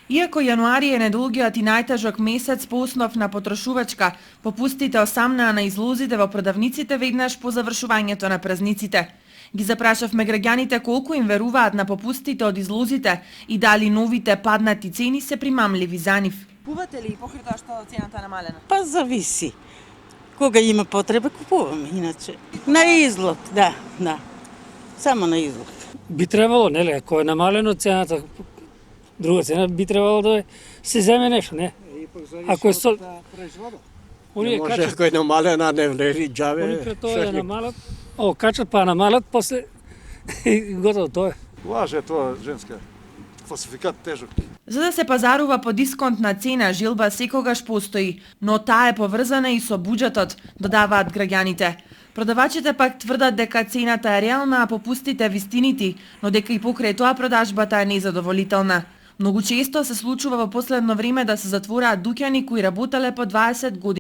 Иако јануари е недолгиот и најтежок месец по основ на потрошувачка, попустите осамнаа на излозите во продавниците веднаш по завршувањето на празниците. Ги запрашавме граѓаните колку им веруваат на попустите од излозите и дали новите паднати цени се примамливи за нив. Купувате ли покрај тоа што цената намалена? Па зависи. Кога има потреба купуваме, иначе. На излог, да. Само на излог. Би требало, нели, ако е намалено цената, друга цена, би требало да се земе нешто, не? Ако е производот. Не може, ако е намалена, не влези џабе. Они тоа е намалат, качат па намалат, после готово тоа е. Лаже тоа женска. Фалсификат тежок. За да се пазарува по дисконтна цена, жилба секогаш постои, но таа е поврзана и со буџетот, додаваат граѓаните. Продавачите пак тврдат дека цената е реална, а попустите вистинити, но дека и покрај тоа продажбата е незадоволителна. Многу често се случува во последно време да се затвораат дуќани кои работеле по 20 години